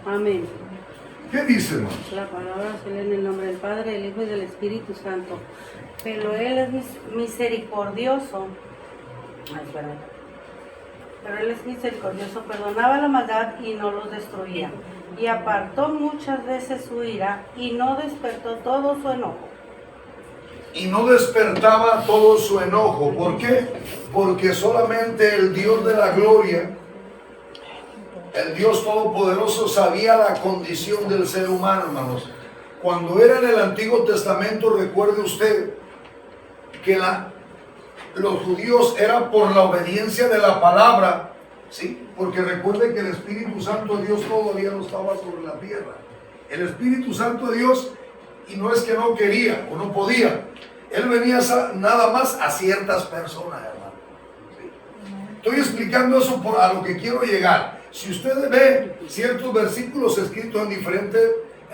Amén. ¿Qué dice, hermano? La palabra se lee en el nombre del Padre, del Hijo y del Espíritu Santo. Pero Él es misericordioso. Ay, perdón. Pero Él es misericordioso, perdonaba la maldad y no los destruía. Y apartó muchas veces su ira y no despertó todo su enojo. Y no despertaba todo su enojo. ¿Por qué? Porque solamente el Dios de la gloria, el Dios Todopoderoso, sabía la condición del ser humano, hermanos. Cuando era en el Antiguo Testamento, recuerde usted que los judíos eran por la obediencia de la palabra, ¿sí? Porque recuerde que el Espíritu Santo de Dios todavía no estaba sobre la tierra. El Espíritu Santo de Dios, y no es que no quería o no podía, Él venía nada más a ciertas personas, hermano. ¿Sí? Estoy explicando eso a lo que quiero llegar. Si usted ve ciertos versículos escritos en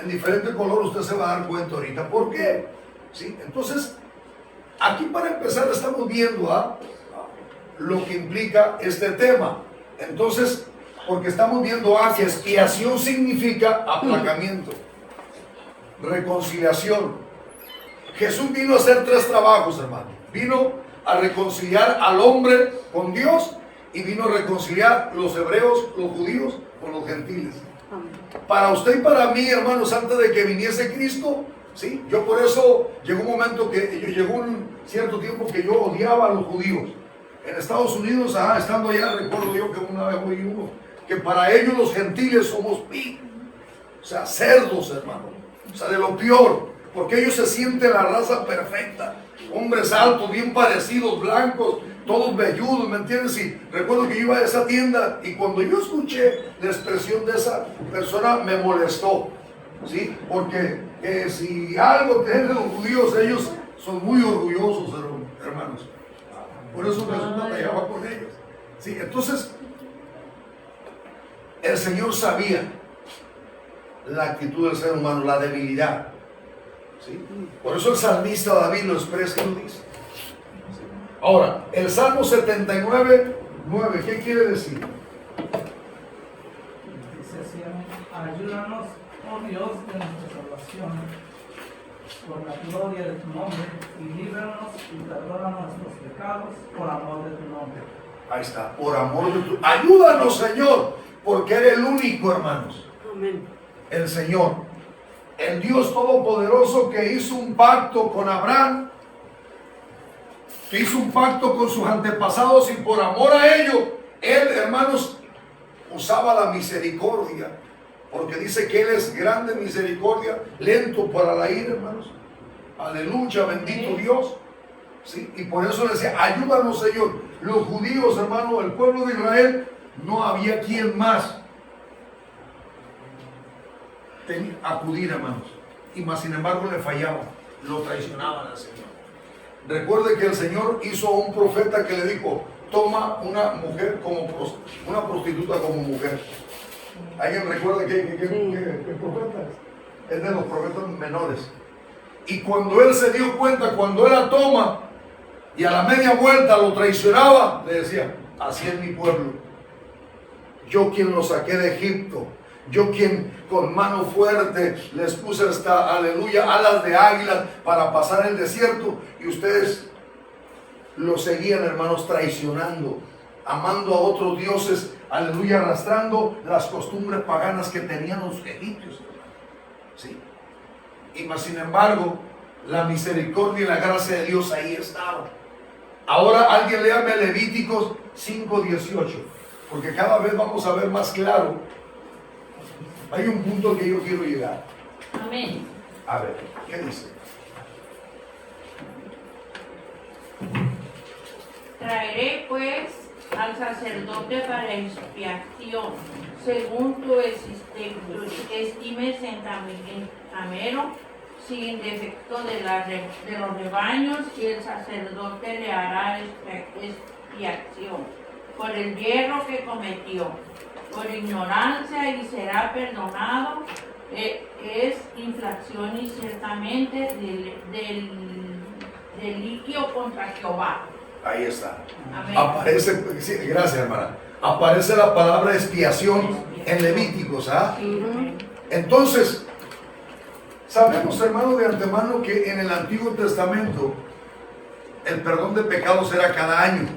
diferente color, usted se va a dar cuenta ahorita. ¿Por qué? ¿Sí? Entonces, aquí para empezar estamos viendo lo que implica este tema. Entonces, porque estamos viendo que expiación significa aplacamiento, reconciliación. Jesús vino a hacer 3 trabajos, hermano. Vino a reconciliar al hombre con Dios y vino a reconciliar los hebreos, los judíos, con los gentiles. Para usted y para mí, hermanos, antes de que viniese Cristo, ¿sí? Yo por eso llegó un momento llegó un cierto tiempo que yo odiaba a los judíos. En Estados Unidos, estando allá, recuerdo yo que una vez oí uno, que para ellos los gentiles somos o sea, cerdos, hermano. O sea, de lo peor, porque ellos se sienten la raza perfecta. Hombres altos, bien parecidos, blancos, todos velludos, ¿me entiendes? Y recuerdo que yo iba a esa tienda y cuando yo escuché la expresión de esa persona me molestó, ¿sí? Porque si algo tienen los judíos, ellos son muy orgullosos, hermanos. Por eso Jesús batallaba con ellos. ¿Sí? Entonces, el Señor sabía la actitud del ser humano, la debilidad. ¿Sí? Por eso el salmista David lo expresa y lo dice. ¿Sí? Ahora, el Salmo 79, 9, ¿qué quiere decir? Dice así: ayúdanos, oh Dios de nuestra salvación, por la gloria de tu nombre, y líbranos y perdona nuestros pecados por amor de tu nombre. Ahí está, por amor de tu... Ayúdanos, Señor, porque eres el único, hermanos. Amén. El Señor, el Dios Todopoderoso que hizo un pacto con Abraham, que hizo un pacto con sus antepasados y por amor a ellos, Él, hermanos, usaba la misericordia, porque dice que Él es grande en misericordia, lento para la ira, hermanos. Aleluya, bendito Dios. ¿Sí? Y por eso le decía, ayúdanos, Señor. Los judíos, hermanos, el pueblo de Israel, no había quien más acudir, hermanos. Y más sin embargo le fallaban, lo traicionaban al Señor. Recuerde que el Señor hizo a un profeta que le dijo, toma una mujer como una prostituta como mujer. ¿Alguien recuerda qué profeta es? Es de los profetas menores. Y cuando él se dio cuenta, cuando él la toma y a la media vuelta lo traicionaba, le decía, así es mi pueblo. Yo quien lo saqué de Egipto. Yo quien con mano fuerte les puse hasta, aleluya, alas de águilas para pasar el desierto. Y ustedes lo seguían, hermanos, traicionando, amando a otros dioses, aleluya, arrastrando las costumbres paganas que tenían los egipcios. ¿Sí? Y más sin embargo, la misericordia y la gracia de Dios ahí estaba. Ahora alguien léame Levíticos 5:18, porque cada vez vamos a ver más claro. Hay un punto que yo quiero llegar. Amén. A ver, ¿qué dice? Traeré pues al sacerdote para expiación, según tu estimes en camero, sin defecto de los rebaños, y el sacerdote le hará expiación por el yerro que cometió, por ignorancia, y será perdonado es infracción y ciertamente del deliquio contra Jehová. Ahí está. Amén. Aparece, sí, gracias hermana. Aparece la palabra expiación en Levíticos, ¿ah? Entonces, sabemos, hermano, de antemano que en el Antiguo Testamento el perdón de pecados era cada año.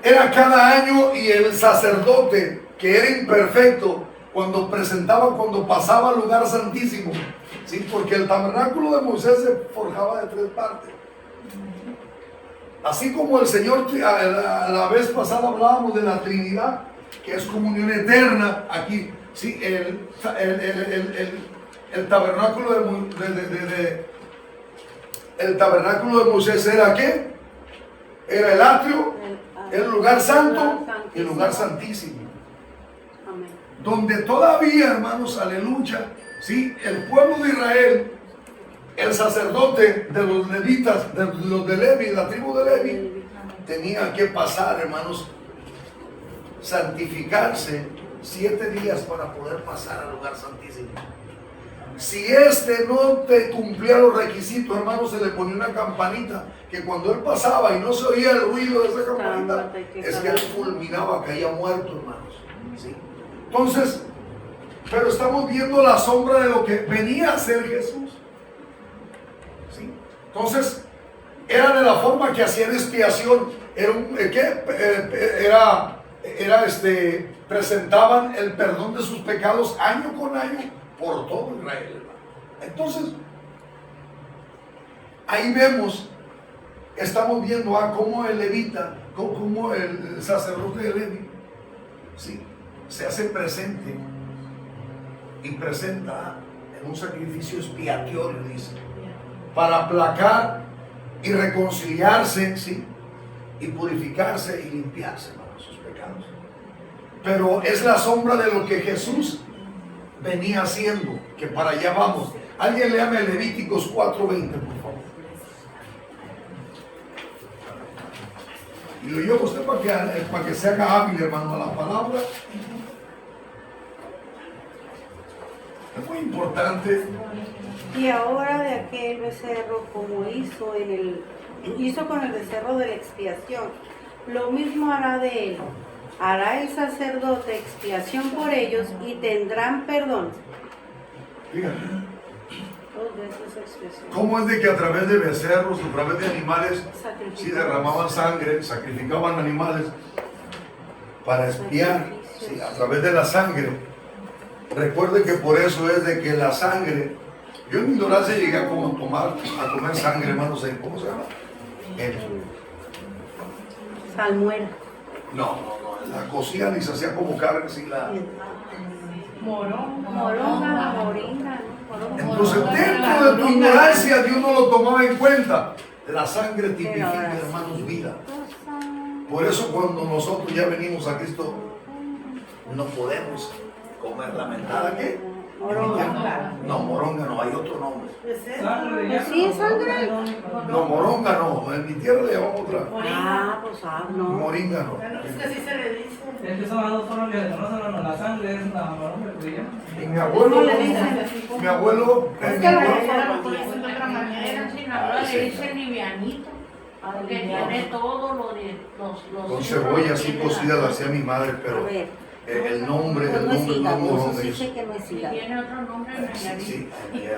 Era cada año, y el sacerdote, que era imperfecto, cuando pasaba al lugar santísimo, ¿sí? Porque el tabernáculo de Moisés se forjaba de 3 partes. Así como el Señor, la vez pasada hablábamos de la Trinidad, que es comunión eterna, aquí, ¿sí? El tabernáculo el tabernáculo de Moisés era ¿qué? Era el atrio, el lugar santo y el lugar santísimo. Amén. Donde todavía, hermanos, aleluya, ¿sí? El pueblo de Israel, el sacerdote de los levitas, de los de Levi, la tribu de Levi, tenía que pasar, hermanos, santificarse 7 días para poder pasar al lugar santísimo. Si no te cumplía los requisitos, hermanos, se le ponía una campanita que cuando él pasaba y no se oía el ruido de esa campanita, es que él fulminaba, caía muerto, hermanos, ¿sí? Entonces, pero estamos viendo la sombra de lo que venía a ser Jesús, ¿sí? Entonces, era de la forma que hacían expiación. Presentaban el perdón de sus pecados año con año por todo Israel, hermano. Entonces, ahí estamos viendo cómo el levita, cómo el sacerdote de Levi, ¿sí? Se hace presente y presenta en un sacrificio expiatorio, dice, para aplacar y reconciliarse, ¿sí? Y purificarse y limpiarse, hermano, sus pecados. Pero es la sombra de lo que Jesús venía haciendo, que para allá vamos. Alguien léame Levíticos 4:20, por favor. Y lo llevo a usted para que se haga hábil, hermano, a la palabra. Es muy importante. Y ahora de aquel becerro, como hizo con el becerro de la expiación, lo mismo hará de él. Hará el sacerdote expiación por ellos y tendrán perdón. Fíjate. 2 veces expiación. ¿Cómo es de que a través de becerros, a través de animales, sí derramaban sangre, sacrificaban animales para expiar, sí, a través de la sangre? Recuerde que por eso es de que la sangre, yo en mi ignorancia llegué a comer sangre, hermanos, ¿cómo se llama? Salmuera. No, la cocían y se hacía como carne, así Moronga, moringa, ¿no? Entonces, dentro de tu ignorancia, Dios no lo tomaba en cuenta. La sangre tipifica, hermanos, vida. Por eso cuando nosotros ya venimos a Cristo, no podemos comer la mentada, ¿qué? Moronga. No, moronga no, hay otro nombre. Sí, sangre. No, moronga no, en mi tierra le llamamos otra. No. Moringa no. Es que así se le dice. Es que son las 2 formas que se conocen, la sangre es la moronga que llaman. Y mi abuelo, Es que la mañana lo conocen de otra manera. En Sinaloa le dicen livianito, porque tiene todo lo de los con cebolla así cocida la hacía mi madre, pero el nombre no es moronga. Tiene otro nombre en Nayarit. Sí,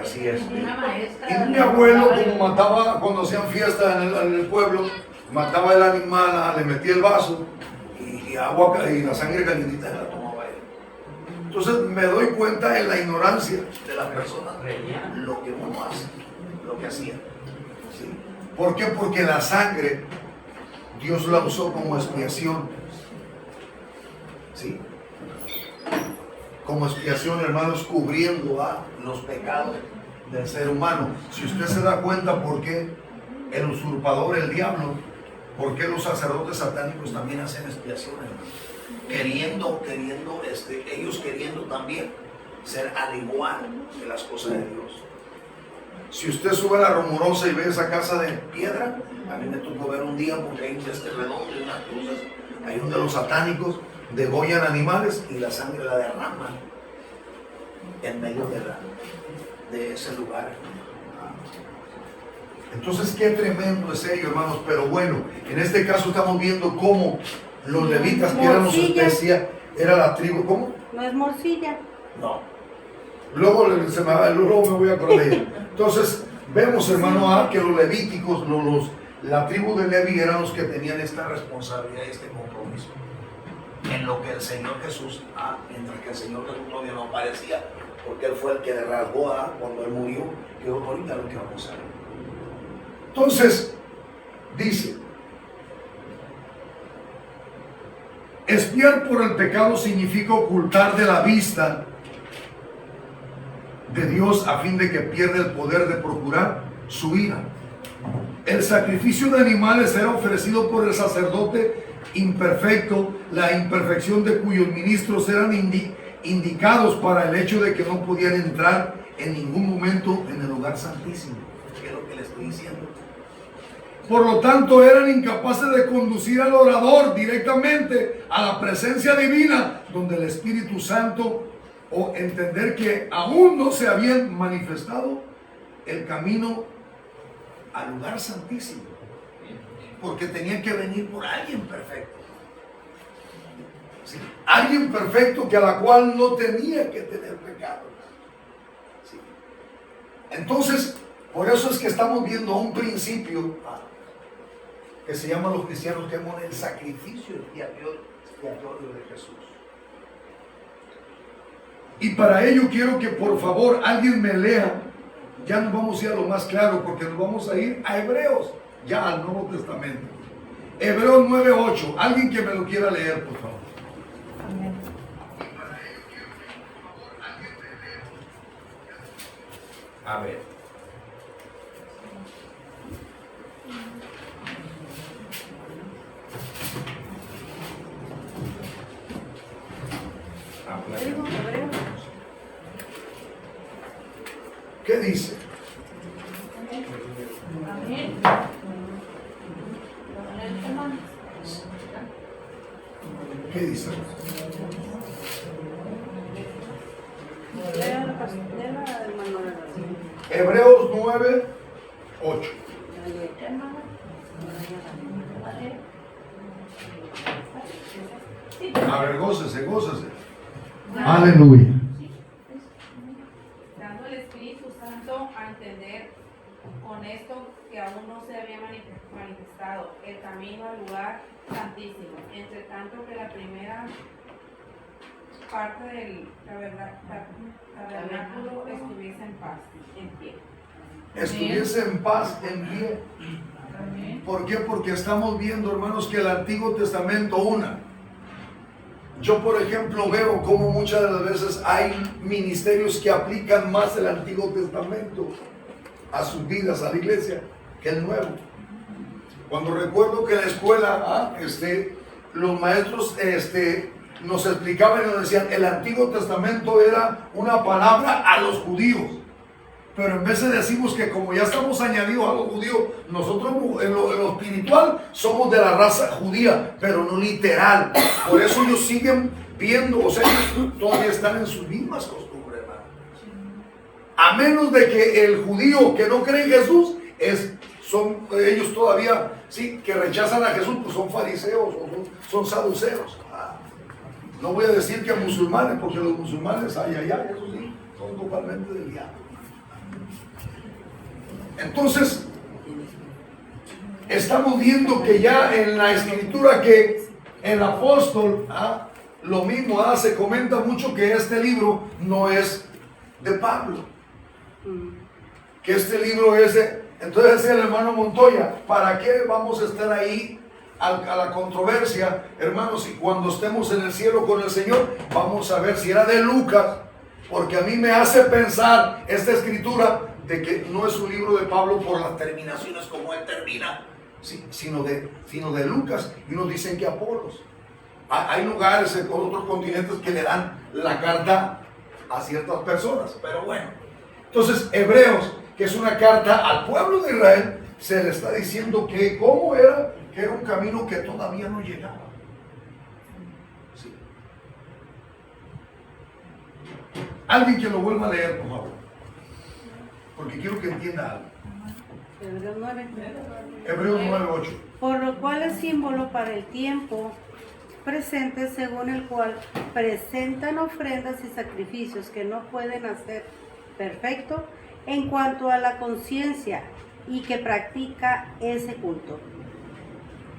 así es. Una maestra. Y mi abuelo, como mataba, cuando hacían fiesta en el pueblo, mataba el animal, le metía el vaso y agua y la sangre calientita la tomaba él. Entonces me doy cuenta en la ignorancia de las personas lo que uno hace, lo que hacía. ¿Sí? ¿Por qué? Porque la sangre Dios la usó como expiación. ¿Sí? Como expiación, hermanos, cubriendo los pecados del ser humano. Si usted se da cuenta por qué el usurpador, el diablo, por qué los sacerdotes satánicos también hacen expiación, hermano, ellos queriendo también ser al igual de las cosas de Dios. Si usted sube a la Rumorosa y ve esa casa de piedra, a mí me tocó ver un día, porque hay un redondo y unas cruces, hay uno de los satánicos, degollan animales y la sangre la derraman en medio de ese lugar. Entonces, qué tremendo es ello, hermanos. Pero bueno, en este caso estamos viendo cómo los levitas, que eran los especiales, era la tribu, ¿cómo? No es morcilla. No. Luego me voy a acordar de ella. Entonces, vemos, hermano, que los levíticos, la tribu de Leví eran los que tenían esta responsabilidad y este compromiso. En lo que el Señor Jesús, mientras que el Señor Jesús todavía no aparecía, porque Él fue el que le rasgó cuando Él murió, que ahorita lo que vamos a ver. Entonces, dice, espiar por el pecado significa ocultar de la vista de Dios a fin de que pierda el poder de procurar su ira. El sacrificio de animales era ofrecido por el sacerdote imperfecto, la imperfección de cuyos ministros eran indicados para el hecho de que no podían entrar en ningún momento en el lugar santísimo. ¿Qué es lo que le estoy diciendo? Por lo tanto, eran incapaces de conducir al orador directamente a la presencia divina, donde el Espíritu Santo, o entender que aún no se habían manifestado el camino al lugar santísimo, porque tenían que venir por alguien perfecto. ¿Sí? Alguien perfecto que a la cual no tenía que tener pecado. ¿Sí? Entonces, por eso es que estamos viendo un principio que se llama los cristianos, que es el sacrificio expiatorio de Jesús. Y para ello quiero que por favor alguien me lea, ya nos vamos a ir a lo más claro, porque nos vamos a ir a Hebreos, ya al Nuevo Testamento. Hebreos 9:8, alguien que me lo quiera leer, por favor. A ver. ¿Qué dice? Amén. ¿Qué dice? Hebreos 9:8. A ver, gócese. Aleluya. Dando el Espíritu Santo a entender con esto que aún no se había manifestado el camino al lugar santísimo, entre tanto que la primera parte del tabernáculo estuviese en paz, en pie. Estuviese en paz, en pie. ¿Por qué? Porque estamos viendo, hermanos, que el Antiguo Testamento yo, por ejemplo, veo como muchas de las veces hay ministerios que aplican más el Antiguo Testamento a sus vidas, a la iglesia, que el Nuevo. Cuando recuerdo que en la escuela, los maestros nos explicaban y nos decían, el Antiguo Testamento era una palabra a los judíos. Pero en vez de decimos que como ya estamos añadidos a los judíos, nosotros en lo espiritual somos de la raza judía, pero no literal. Por eso ellos siguen viendo, o sea, ellos todavía están en sus mismas costumbres, hermano. A menos de que el judío que no cree en Jesús, ellos todavía, sí, que rechazan a Jesús, pues son fariseos o son saduceos. No voy a decir que musulmanes, porque los musulmanes, eso sí, son totalmente del diablo. Entonces, estamos viendo que ya en la escritura que el apóstol, lo mismo, se comenta mucho que este libro no es de Pablo, que este libro es de... Entonces el hermano Montoya, ¿para qué vamos a estar ahí a la controversia, hermanos? Y cuando estemos en el cielo con el Señor, vamos a ver si era de Lucas, porque a mí me hace pensar esta escritura de que no es un libro de Pablo por las terminaciones como él termina, sino de Lucas, y nos dicen que Apolos. Hay lugares en otros continentes que le dan la carta a ciertas personas, pero bueno. Entonces, Hebreos, que es una carta al pueblo de Israel, se le está diciendo que cómo era, que era un camino que todavía no llegaba. Sí. Alguien que lo vuelva a leer, por favor. Porque quiero que entienda algo. Hebreos 9. Hebreos 9:8. Por lo cual es símbolo para el tiempo presente, según el cual presentan ofrendas y sacrificios que no pueden hacer perfecto en cuanto a la conciencia y que practica ese culto.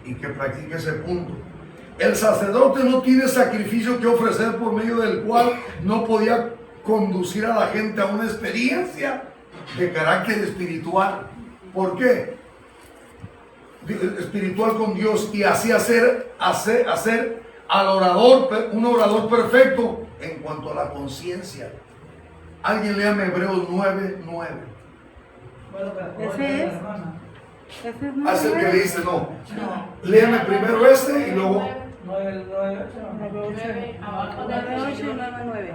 Y que practique ese punto. El sacerdote no tiene sacrificio que ofrecer por medio del cual no podía conducir a la gente a una experiencia de carácter espiritual. ¿Por qué? Espiritual con Dios, y así hacer al orador un orador perfecto en cuanto a la conciencia. Alguien léame Hebreos 9:9. Bueno, pero Ese es. hermana. Ese es Haz el que le 9. dice no. Léame primero este y luego. 9, 9, 8. 9 abajo del 9:8 y 9:9.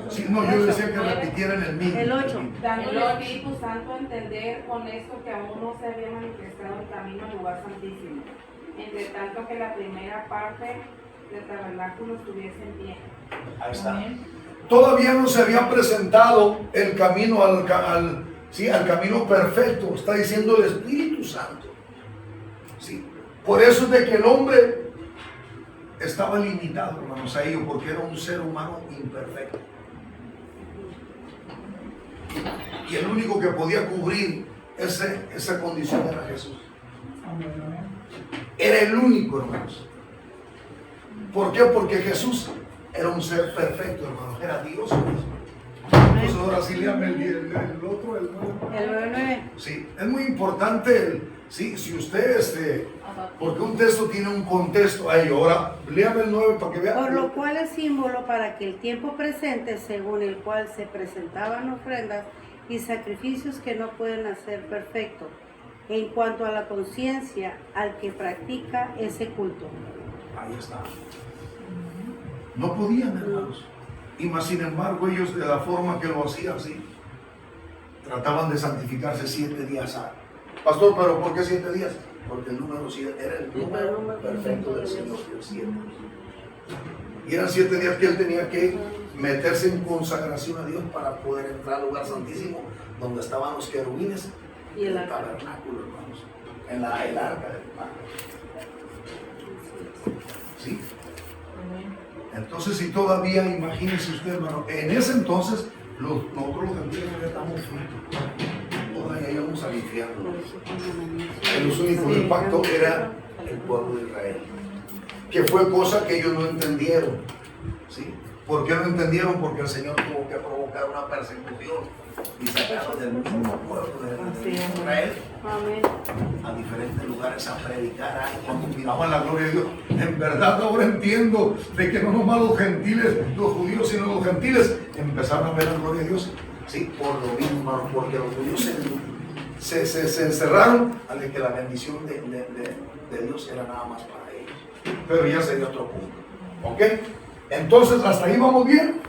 Sí, no, yo decía que repitieran el mismo. El 8. Dando al Espíritu Santo a entender con esto que aún no se había manifestado el camino al lugar santísimo, entre tanto que la primera parte del tabernáculo estuviese en pie. Ahí está. Todavía no se había presentado el camino al camino perfecto, está diciendo el Espíritu Santo. Sí. Por eso es de que el hombre estaba limitado, hermanos, a ello, porque era un ser humano imperfecto. Y el único que podía cubrir esa condición era Jesús. Era el único, hermanos. ¿Por qué? Porque Jesús era un ser perfecto, hermanos, era Dios mismo. Entonces ahora sí léame el otro, el nuevo. El 9:9. Sí, es muy importante, si usted, porque un texto tiene un contexto ahí. Ahora, léame el 9 para que vean. Por lo cual es símbolo para que el tiempo presente, según el cual se presentaban ofrendas y sacrificios que no pueden hacer perfecto, en cuanto a la conciencia al que practica ese culto. Ahí está. No podían, hermanos. Y más sin embargo, ellos, de la forma que lo hacían, sí, trataban de santificarse 7 días antes. Pastor, ¿pero por qué 7 días? Porque el número 7 era el número perfecto del Señor, el 7. Y eran 7 días que él tenía que meterse en consagración a Dios para poder entrar al lugar santísimo, donde estaban los querubines Y el arca. tabernáculo, hermanos, en el arca del pacto. ¿Sí? Entonces, si todavía, imagínense usted, hermano, en ese entonces, nosotros los gentiles ya estamos fritos. Todavía íbamos al infierno. Los únicos del pacto era el pueblo de Israel, que fue cosa que ellos no entendieron. ¿Sí? ¿Por qué no entendieron? Porque el Señor tuvo que provocar una persecución y sacaron del mismo pueblo de Israel Amén. a diferentes lugares a predicar. Cuando miraban la gloria de Dios, en verdad ahora entiendo de que no nomás los gentiles, los judíos, sino los gentiles empezaron a ver la gloria de Dios. Sí, por lo mismo, hermano, porque los judíos se encerraron al de que la bendición de Dios era nada más para ellos. Pero ya sería otro punto. ¿Ok? Entonces, ¿hasta ahí vamos bien?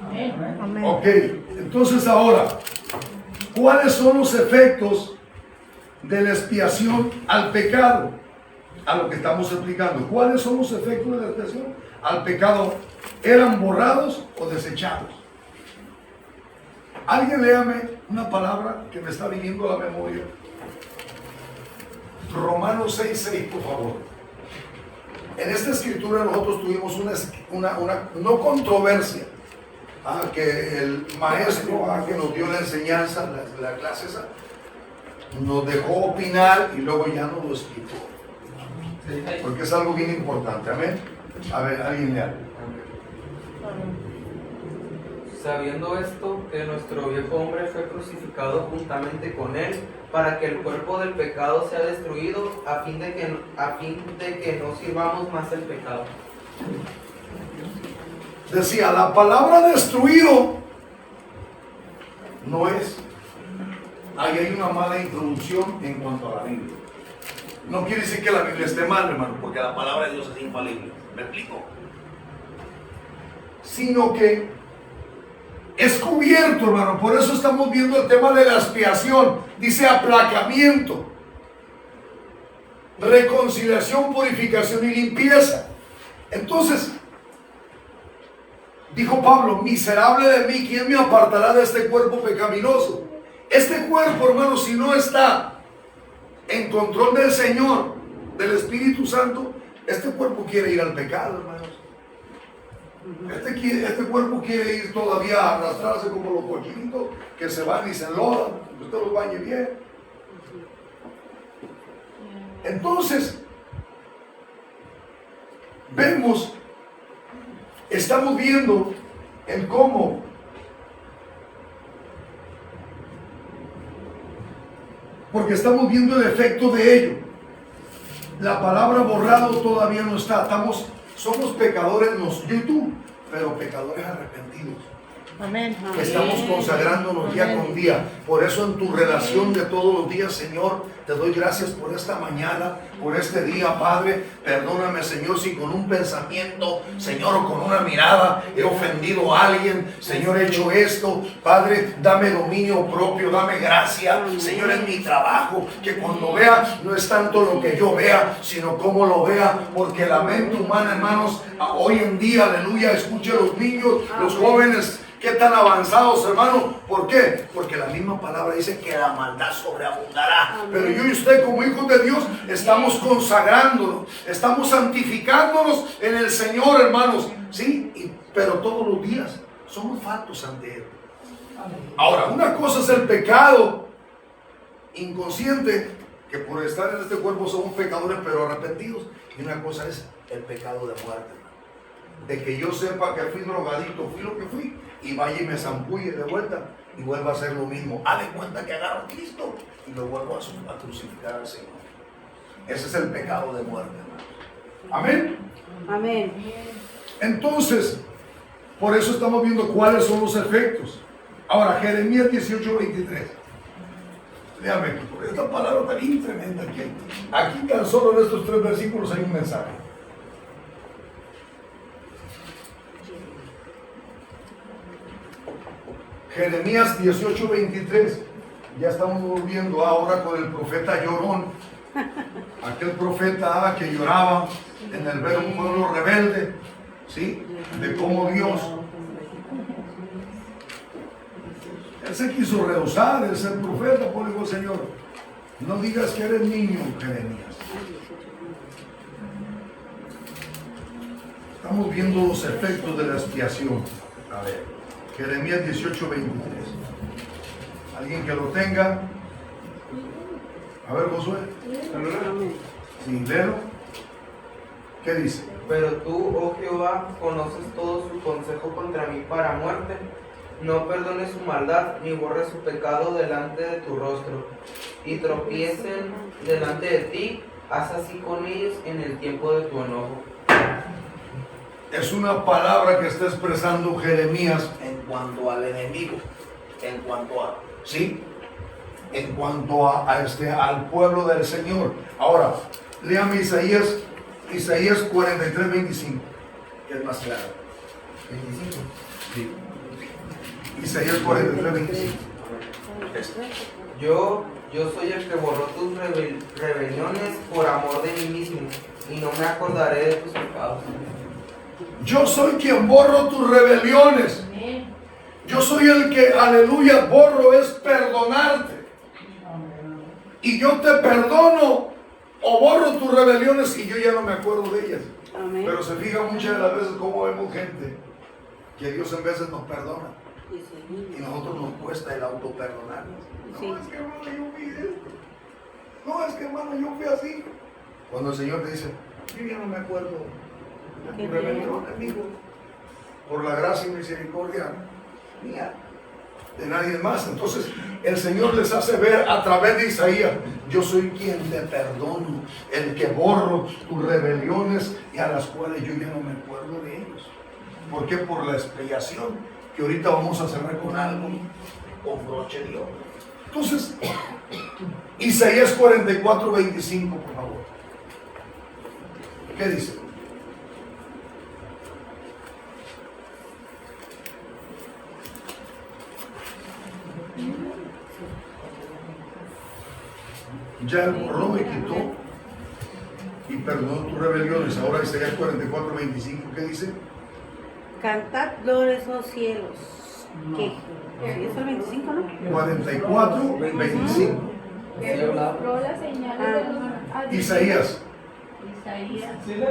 Amén. Ok, entonces ahora, ¿cuáles son los efectos de la expiación al pecado? A lo que estamos explicando. ¿Cuáles son los efectos de la expiación al pecado? ¿Eran borrados o desechados? Alguien léame una palabra que me está viniendo a la memoria. Romanos 6:6, por favor. En esta escritura nosotros tuvimos una no controversia, que el maestro que nos dio la enseñanza, la clase esa, nos dejó opinar y luego ya nos lo explicó. Porque es algo bien importante. Amén. A ver, alguien lea. Sabiendo esto, que nuestro viejo hombre fue crucificado juntamente con él, para que el cuerpo del pecado sea destruido, a fin de que no sirvamos más el pecado. Decía, la palabra destruido no es. Ahí hay una mala introducción en cuanto a la Biblia. No quiere decir que la Biblia esté mal, hermano, porque la palabra de Dios es infalible. ¿Me explico? Sino que es cubierto, hermano. Por eso estamos viendo el tema de la expiación. Dice aplacamiento, reconciliación, purificación y limpieza. Entonces, Dijo Pablo, miserable de mí, ¿quién me apartará de este cuerpo pecaminoso? Este cuerpo, hermano, si no está en control del Señor, del Espíritu Santo, este cuerpo quiere ir al pecado, hermanos. Este cuerpo quiere ir todavía a arrastrarse como los cochinitos que se van y se enlodan, que usted los bañe bien. Entonces, estamos viendo en cómo porque estamos viendo el efecto de ello. La palabra borrado todavía no está. Somos pecadores, yo y tú, pero pecadores arrepentidos. Amén. Estamos consagrándonos día con día. Por eso en tu relación de todos los días, Señor, te doy gracias por esta mañana, por este día, Padre. Perdóname, Señor, si con un pensamiento, Señor, o con una mirada he ofendido a alguien. Señor, he hecho esto. Padre, dame dominio propio, dame gracia. Señor, en mi trabajo, que cuando vea, no es tanto lo que yo vea, sino cómo lo vea. Porque la mente humana, hermanos, hoy en día, aleluya, escuche a los niños, los jóvenes. ¿Qué tan avanzados, hermano? ¿Por qué? Porque la misma palabra dice que la maldad sobreabundará. Amén. Pero yo y usted como hijos de Dios estamos consagrándonos, estamos santificándonos en el Señor, hermanos. ¿Sí? Pero todos los días somos faltos ante Él. Ahora, una cosa es el pecado inconsciente, que por estar en este cuerpo somos pecadores pero arrepentidos. Y una cosa es el pecado de muerte. De que yo sepa que fui drogadito, fui lo que fui, y vaya y me zampulle de vuelta y vuelva a hacer lo mismo. Haz de cuenta que agarro a Cristo y lo vuelvo a crucificar al Señor. Ese es el pecado de muerte, hermanos. Amén. Amén. Entonces, por eso estamos viendo cuáles son los efectos. Ahora, Jeremías 18:23. Léame, por esta palabra tan tremenda aquí tan solo en estos 3 versículos hay un mensaje. Jeremías 18:23. Ya estamos volviendo ahora con el profeta llorón. Aquel profeta que lloraba en el ver un pueblo rebelde, ¿sí? De cómo Dios, él se quiso rehusar de ser profeta, por el Señor. No digas que eres niño, Jeremías. Estamos viendo los efectos de la expiación. A ver. Jeremías 18:23. ¿Alguien que lo tenga? A ver, Josué. Sí, léelo. ¿Qué dice? Pero tú, oh Jehová, conoces todo su consejo contra mí para muerte. No perdones su maldad, ni borres su pecado delante de tu rostro. Y tropiecen delante de ti, haz así con ellos en el tiempo de tu enojo. Es una palabra que está expresando Jeremías en cuanto al enemigo, en cuanto a, ¿sí? En cuanto al pueblo del Señor. Ahora, léame Isaías 43:25, que es más claro. 25. Sí. Isaías 43:25. Yo soy el que borró tus rebeliones por amor de mí mismo, y no me acordaré de tus pecados. Yo soy quien borro tus rebeliones. Yo soy el que, aleluya, borro, es perdonarte. Y yo te perdono o borro tus rebeliones y yo ya no me acuerdo de ellas. Amén. Pero se fija muchas de las veces cómo vemos gente que Dios en veces nos perdona. Y a nosotros nos cuesta el autoperdonarnos. Sí. No, es que hermano, yo fui esto. No, es que hermano, yo fui así. Cuando el Señor te dice, yo ya no me acuerdo de tu rebelión, amigo. Por la gracia y misericordia mía, de nadie más. Entonces el Señor les hace ver a través de Isaías, yo soy quien te perdono, el que borro tus rebeliones y a las cuales yo ya no me acuerdo de ellos. ¿Por qué? Por la expiación, que ahorita vamos a cerrar con algo, con broche de oro. Entonces, Isaías 44:25, por favor. ¿Qué dice? Ya el borró, me quitó y perdonó tus rebeliones. Ahora Isaías 44:25, ¿qué dice? Cantad glorias, oh cielos. No. ¿Qué? Sí, es el 25, ¿no? 44, 25. Que mostró las señales de los adivinos. Isaías. Isaías. Sí, le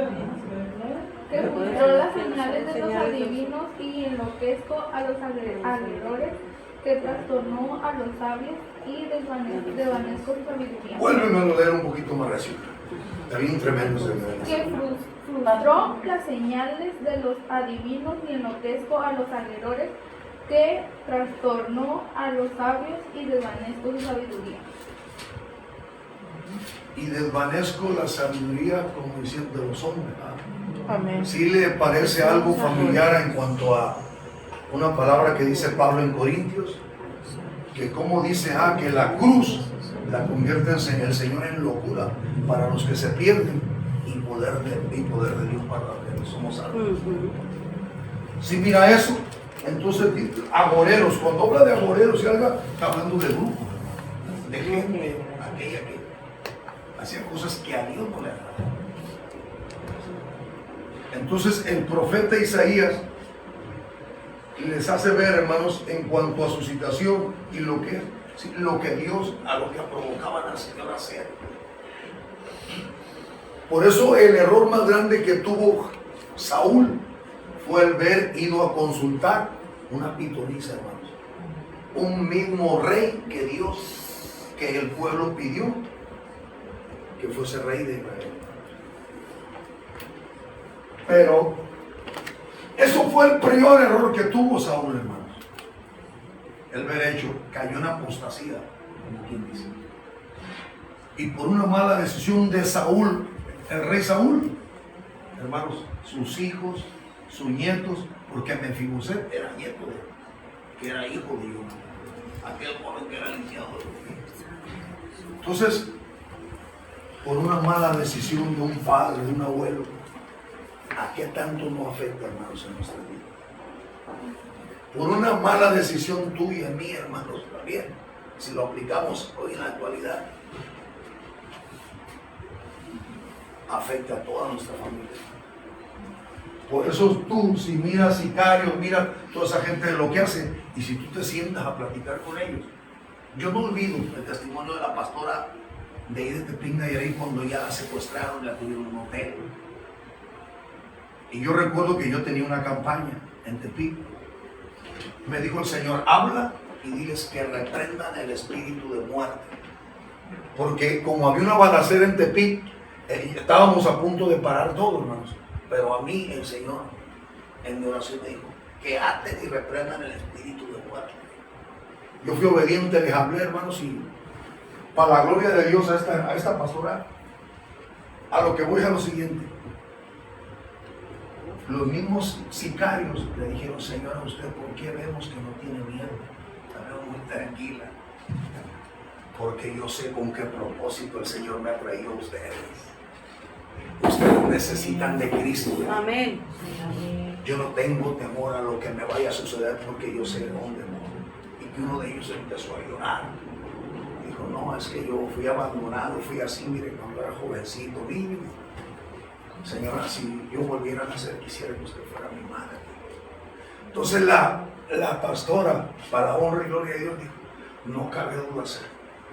Que mostró las señales de los adivinos y enloquezco a los alrededores, que trastornó a los sabios y desvanezco su sabiduría. Vuélveme a leer un poquito más recio. Está bien tremendo ese verso. Que frustró las señales de los adivinos y enloquezco a los alrededores, que trastornó a los sabios y desvanezco su sabiduría. Y desvanezco la sabiduría, como diciendo, de los hombres. Amén. ¿Sí le parece algo familiar en cuanto a una palabra que dice Pablo en Corintios? Que como dice, que la cruz la convierte el Señor en locura para los que se pierden y poder de Dios para los que somos salvos. Si mira eso, entonces agoreros, cuando habla de agoreros, está hablando de grupo, de gente, aquella que hacía cosas que a Dios no le agradaban. Entonces el profeta Isaías les hace ver, hermanos, en cuanto a su situación y lo que Dios, a lo que provocaban al Señor a hacer. Por eso el error más grande que tuvo Saúl fue el haber ido a consultar una pitonisa, hermanos. Un mismo rey que el pueblo pidió que fuese rey de Israel. Pero eso fue el peor error que tuvo Saúl, hermanos. El haber hecho, cayó en apostasía, como quien dice. Y por una mala decisión de Saúl, el rey Saúl, hermanos, sus hijos, sus nietos, porque Mefiboset era nieto de él, que era hijo de Jonatán, aquel joven que era limpiado de los pies. Entonces, por una mala decisión de un padre, de un abuelo, ¿a qué tanto nos afecta, hermanos, en nuestra vida? Por una mala decisión tuya y mía, hermanos, también, si lo aplicamos hoy en la actualidad, afecta a toda nuestra familia. Por eso tú, si miras sicarios, mira toda esa gente de lo que hace, y si tú te sientas a platicar con ellos. Yo no olvido el testimonio de la pastora de ahí de Tepic Nayarit cuando ya la secuestraron y la tuvieron en un hotel. Y yo recuerdo que yo tenía una campaña en Tepic. Me dijo el Señor, habla y diles que reprendan el espíritu de muerte. Porque como había una balacera en Tepic, estábamos a punto de parar todo, hermanos. Pero a mí el Señor en mi oración me dijo que aten y reprendan el espíritu de muerte. Yo fui obediente, les hablé, hermanos, y para la gloria de Dios a esta pastora, a lo que voy es a lo siguiente. Los mismos sicarios le dijeron, Señora, ¿usted por qué vemos que no tiene miedo? La veo muy tranquila. Porque yo sé con qué propósito el Señor me ha traído a ustedes. Ustedes necesitan de Cristo. Amén. Yo no tengo temor a lo que me vaya a suceder porque yo sé dónde moro. Y que uno de ellos empezó a llorar. Dijo, no, es que yo fui abandonado, fui así, mire, cuando era jovencito, niño. Señora, si yo volviera a nacer, quisiera que usted fuera mi madre. Entonces la pastora, para honra y gloria de Dios, dijo, no cabe duda,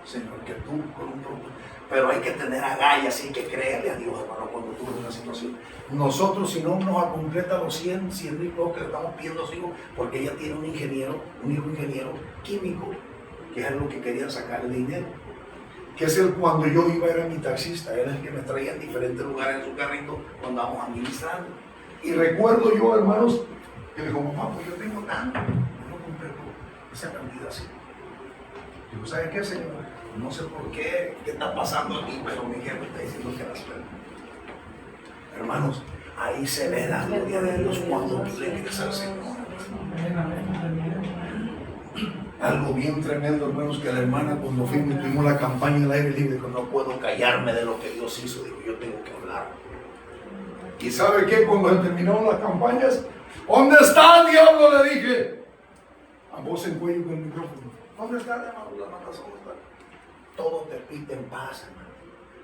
Señor, que tú con un propósito. Pero hay que tener agallas y hay que creerle a Dios, hermano, cuando tú ves una situación. Nosotros, si no nos completa los 100 mil pesos que le estamos pidiendo a su hijo, porque ella tiene un hijo ingeniero químico, que es lo que quería sacar el dinero. Que es cuando yo iba, era mi taxista, él es el que me traía en diferentes lugares en su carrito cuando íbamos administrando. Y recuerdo yo, hermanos, que le dijo, mamá, pues yo tengo tanto, yo no completo esa cantidad así. Digo, ¿sabe qué, señora? No sé por qué está pasando aquí, pero mi jefe está diciendo que las suelta. Hermanos, ahí se ve la gloria de Dios cuando tú le pides al Señor. Algo bien tremendo, hermanos, que la hermana cuando tuvimos la campaña al aire libre, dijo, no puedo callarme de lo que Dios hizo, digo, yo tengo que hablar. ¿Y sabe qué? Cuando terminaron las campañas, ¿dónde está el diablo? Le dije, a voz en cuello con el micrófono. ¿Dónde está, hermano? La matazón está. Todo te pide en paz, hermano.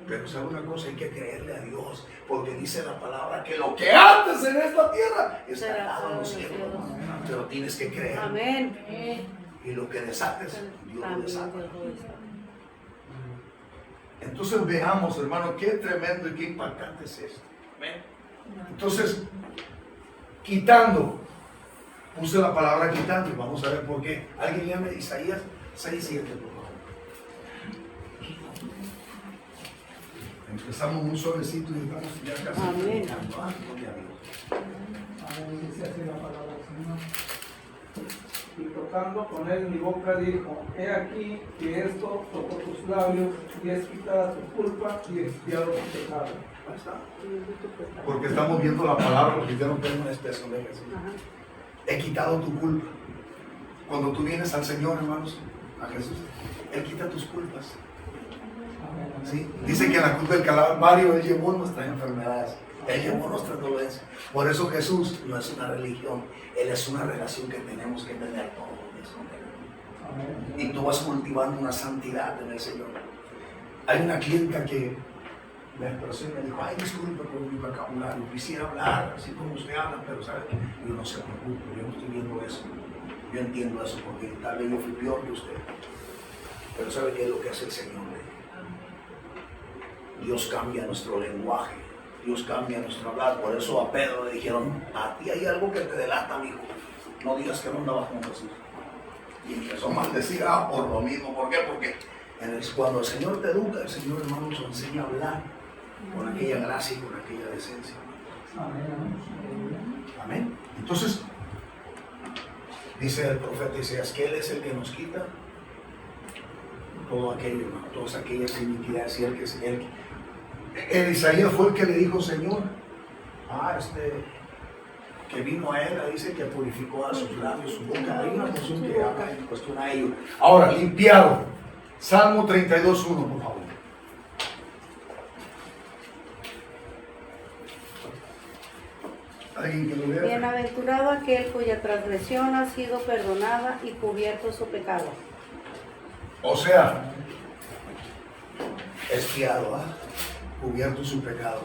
Pero sabe una cosa, hay que creerle a Dios, porque dice la palabra que lo que haces en esta tierra está dado en los cielos, hermano. Pero tienes que creer. Amén. Y lo que desates, Dios lo También desata. Dios lo desata. Entonces veamos, hermano, qué tremendo y qué impactante es esto. Amén. Entonces, quitando, puse la palabra quitando y vamos a ver por qué. Alguien llame Isaías 6:7, por favor. Empezamos muy suavecito y estamos ya casi Amén. quitando. Gloria a Dios. Amén, dice así la palabra del Señor. Y tocando con él mi boca dijo, he aquí que esto tocó tus labios y es quitada tu culpa y expiado tu pecado. Ahí está. Porque estamos viendo la palabra, porque ya no tengo una expresión de Jesús. Ajá. He quitado tu culpa. Cuando tú vienes al Señor, hermanos, a Jesús, Él quita tus culpas. Amén, amén. ¿Sí? Dice que en la cruz del Calvario Él llevó nuestras enfermedades, Él llevó nuestras dolencias. Por eso Jesús no es una religión, Él es una relación que tenemos que tener todos los días con Él. Amén. Y tú vas cultivando una santidad en el Señor. Hay una clienta que me expresó y me dijo, ay, disculpe por mi vocabulario, quisiera hablar así como usted habla, pero ¿sabe? Yo no se preocupe, yo no estoy viendo eso. Yo entiendo eso porque tal vez yo fui peor que usted. Pero ¿sabe qué es lo que hace el Señor? Dios cambia nuestro lenguaje, Dios cambia nuestro hablar. Por eso a Pedro le dijeron, a ti hay algo que te delata, amigo. No digas que no andabas con Jesús. Y empezó a maldecir por lo mismo. ¿Por qué? Porque cuando el Señor te educa, el Señor, hermano, nos enseña a hablar con aquella gracia y con aquella decencia. Amén, amén. Amén. Entonces, dice el profeta Isaías que Él es el que nos quita todo aquello, hermano, todas aquellas iniquidades. Y el Isaías fue el que le dijo, Señor, que vino a él, dice que purificó a sus labios, su boca. Hay una porción que habla en cuestión a ello. Ahora, limpiado. Salmo 32:1, por favor. ¿Alguien que lo lea? Bienaventurado aquel cuya transgresión ha sido perdonada y cubierto su pecado. O sea, expiado, cubierto su pecado.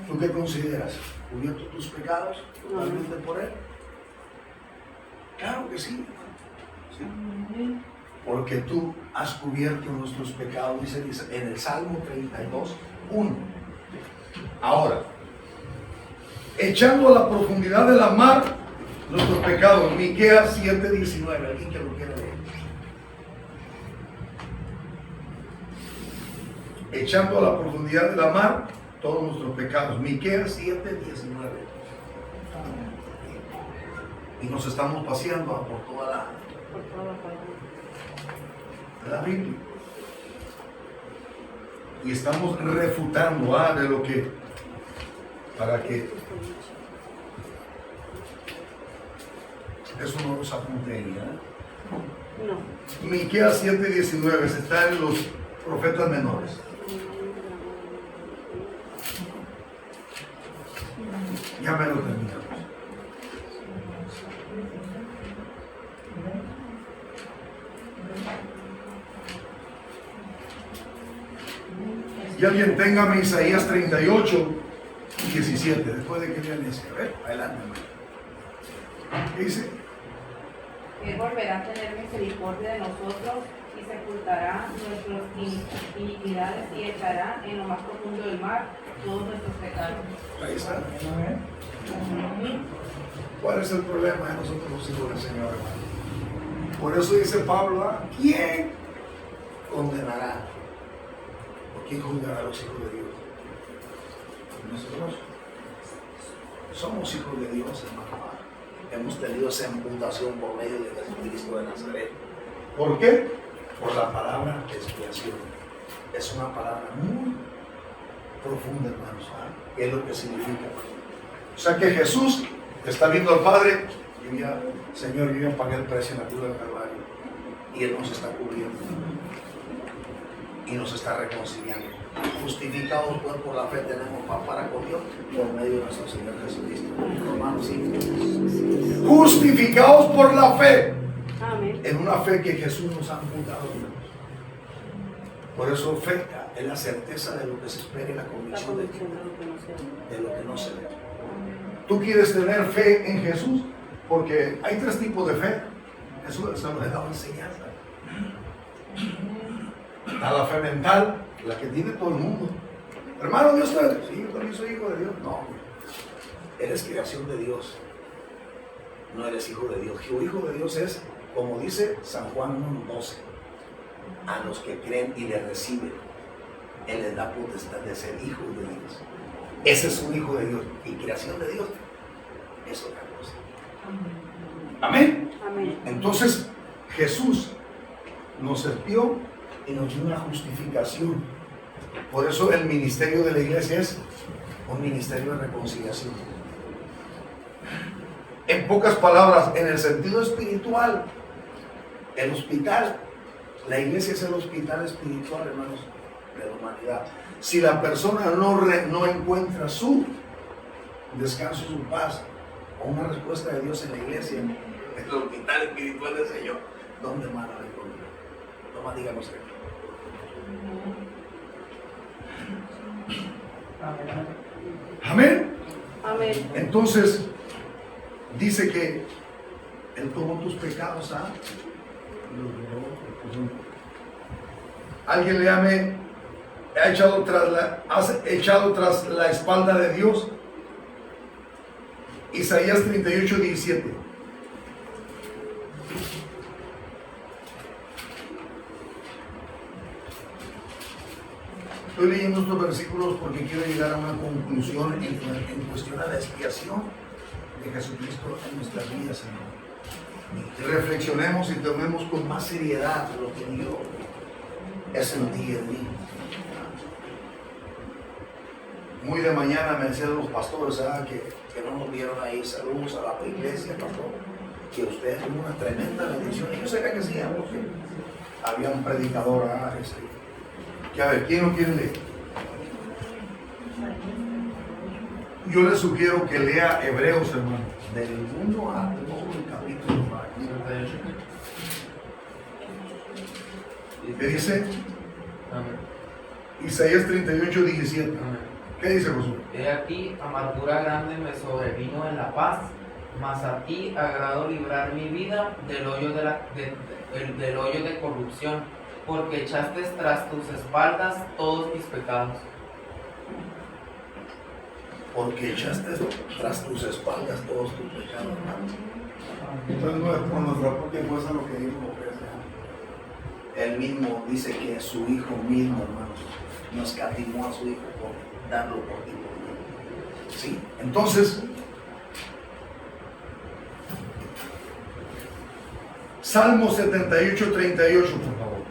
¿Tú qué consideras? ¿Cubierto tus pecados totalmente por Él? Claro que sí. Sí. Porque tú has cubierto nuestros pecados, dice en el Salmo 32:1. Ahora, echando a la profundidad de la mar nuestros pecados, Miqueas 7:19. ¿Alguien que lo quiera leer? Echando a la profundidad de la mar todos nuestros pecados. Miqueas 7:19. Y nos estamos paseando por toda la Biblia. Y estamos refutando de lo que, para que eso no nos apunte ahí, No. Miqueas 7:19 está en los profetas menores. Ya me lo terminamos. Y alguien téngame Isaías 38:17. Después de que lean ese. A ver, adelante, hermano. ¿Qué dice? Él volverá a tener misericordia de nosotros y sepultará nuestras iniquidades y echará en lo más profundo del mar todos nuestros pecados. Ahí está. Amén. ¿Cuál es el problema de nosotros los hijos del Señor, hermano? Por eso dice Pablo, ¿quién condenará? ¿O quién juzgará a los hijos de Dios? Nosotros somos hijos de Dios, hermano. Hemos tenido esa imputación por medio de Jesucristo de Nazaret. ¿Por qué? Por la palabra expiación. Es una palabra muy profunda, hermanos. ¿Qué es lo que significa? O sea que Jesús está viendo al Padre y ya, Señor, yo ya pagué el precio en la cruz del Calvario y Él nos está cubriendo y nos está reconciliando. Justificados pues por la fe tenemos paz para con Dios por medio de nuestro Señor Jesucristo. Romanos 5. Justificados por la fe. Amén. En una fe que Jesús nos ha imputado. Por eso fe Es la certeza de lo que se espera y la La convicción de convicción de lo que no se ve. lo que no se ve. Tú quieres tener fe en Jesús, porque hay 3 tipos de fe. Eso nos ha dado enseñanza. Está la fe mental, la que tiene todo el mundo. Hermano, Dios te... Sí, yo también soy hijo de Dios. No, Eres creación de Dios. No eres hijo de Dios. Hijo de Dios es, como dice San Juan 1:12, a los que creen y le reciben, Él les da potestad de ser hijos de Dios. Ese es un hijo de Dios. Y creación de Dios es otra cosa. amén. Amén. Entonces, Jesús nos envió y nos dio una justificación. Por eso el ministerio de la iglesia es un ministerio de reconciliación. En pocas palabras, en el sentido espiritual, el hospital, la iglesia es el hospital espiritual, hermanos, de la humanidad. Si la persona no encuentra su descanso, su paz, o una respuesta de Dios en la iglesia, en el hospital espiritual del Señor, ¿dónde más la encuentra? No más digamos que. Amén. Amén. Entonces, dice que Él tomó tus pecados, ¿ah? Alguien le llame, has echado tras la espalda de Dios. Isaías 38:17. Estoy leyendo estos versículos porque quiero llegar a una conclusión en cuestión a la expiación de Jesucristo en nuestras vidas, Señor. Y reflexionemos y tomemos con más seriedad lo que Dios es en ti y en mí. Muy de mañana me decían los pastores que no nos vieron ahí. Saludos a la iglesia, pastor. Que ustedes son una tremenda bendición. Y yo sé que sí, porque había un predicador. Que a ver, ¿quién no quiere leer? Yo les sugiero que lea Hebreos, hermano, del 1 a todo el capítulo. ¿Qué dice? Isaías 38:17. ¿Qué dice Josué? He aquí, amargura grande me sobrevino en la paz, mas a ti agrado librar mi vida del hoyo del hoyo de corrupción, porque echaste tras tus espaldas todos mis pecados. Porque echaste tras tus espaldas todos tus pecados, hermano. Entonces no es por nuestra propia fuerza lo que dijo. Él mismo dice que su hijo mismo, hermanos, no escatimó a su hijo por darlo por ti. Sí, entonces, Salmo 78:38, por favor.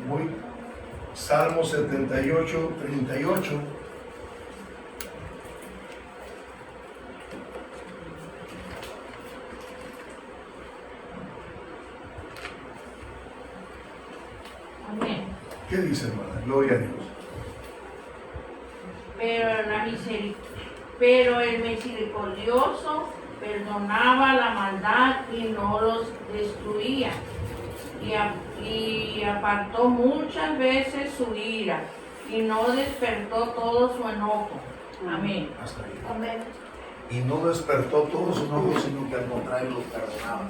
Voy. Salmo 78:38. Amén. ¿Qué dice, hermana? Gloria a Dios. Pero el misericordioso perdonaba la maldad y no los destruía. Y apartó muchas veces su ira y no despertó todo su enojo. Amén. Hasta ahí. Amén. Y no despertó todo su enojo, sino que al contrario los perdonaba.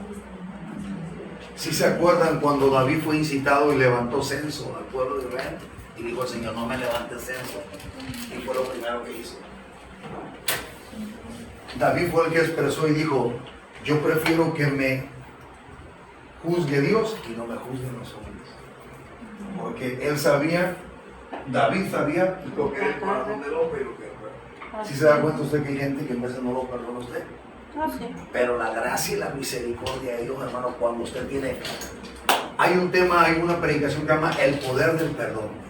Si se acuerdan cuando David fue incitado y levantó censo al pueblo de Israel y dijo al Señor, no me levantes censo, y fue lo primero que hizo. David fue el que expresó y dijo, yo prefiero que me juzgue Dios Y no me juzguen los hombres. porque él sabía, David sabía lo que es el corazón del hombre y lo que es bueno. Si se da cuenta usted que hay gente que en veces no lo perdona a usted. Ah, sí. Pero la gracia y la misericordia de Dios, hermano, cuando usted tiene... Hay un tema, hay una predicación que se llama el poder del perdón.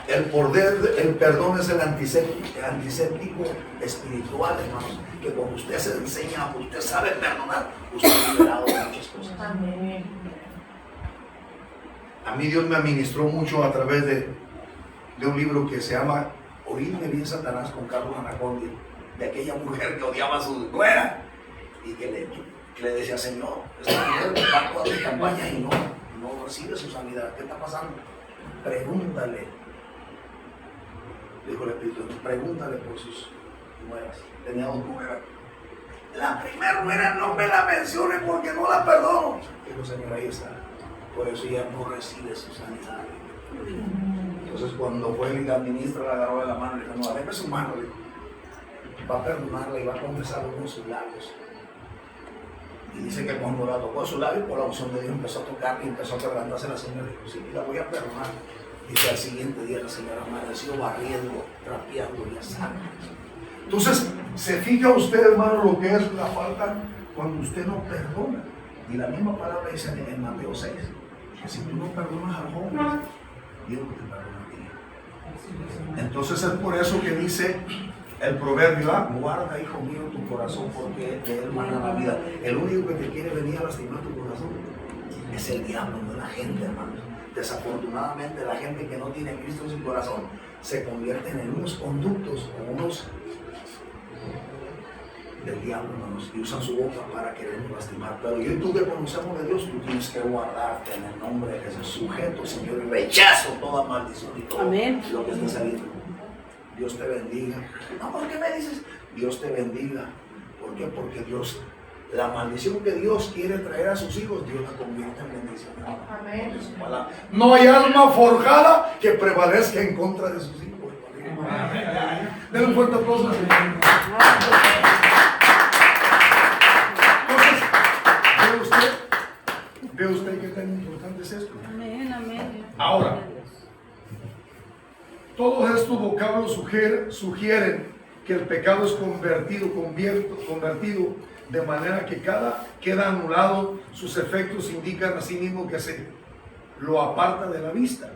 El perdón es el antiséptico espiritual, hermanos, que cuando usted se enseña, usted sabe perdonar, usted ha liberado de muchas cosas. Amén. A mí Dios me administró mucho a través de un libro que se llama Oírme bien Satanás con Carlos Anacondi. de aquella mujer que odiaba a su nuera y que le decía, Señor, esta mujer va a todas las campañas y no recibe su sanidad. ¿Qué está pasando? Pregúntale, dijo el Espíritu, pregúntale por sus nueras. Tenía 2 nueras. La primera nuera no me la mencione porque no la perdono. Dijo, Señor, ahí está. Por eso ella no recibe su sanidad. Entonces cuando fue y la ministra la agarró de la mano, le dijo, no, dame su mano, dijo. Va a perdonarla y va a confesarlo con sus labios. Y dice que cuando la tocó a su labio, por la unción de Dios empezó a tocar y empezó a quebrantarse la señora. Dijo, sí, la voy a perdonar. Dice, al siguiente día la señora amaneció barriendo, trapeando y asando. Entonces, se fija usted, hermano, lo que es la falta cuando usted no perdona. Y la misma palabra dice en Mateo 6, que si tú no perdonas al joven, Dios te perdona a ti. Entonces es por eso que dice el proverbio, guarda, hijo mío, tu corazón, porque de él mana la vida. El único que te quiere venir a lastimar tu corazón es el diablo, no la gente, hermano. Desafortunadamente, la gente que no tiene a Cristo en su corazón se convierten en unos conductos o unos del diablo, hermanos, y usan su boca para querernos lastimar. Pero yo y tú que conocemos de Dios, tú tienes que guardarte en el nombre de Jesús, sujeto, Señor, y rechazo toda maldición y todo Amén. lo que esté saliendo. Dios te bendiga. No, ¿por qué me dices? Dios te bendiga. ¿Por qué? Porque Dios, la maldición que Dios quiere traer a sus hijos, Dios la convierte en bendición. Amén. No hay alma forjada que prevalezca en contra de sus hijos. Denle un fuerte aplauso. Entonces, ve usted qué tan importante es esto. Amén, amén. Ahora, todos estos vocablos sugieren que el pecado es convertido de manera que queda anulado, sus efectos indican a sí mismo que se lo aparta de la vista,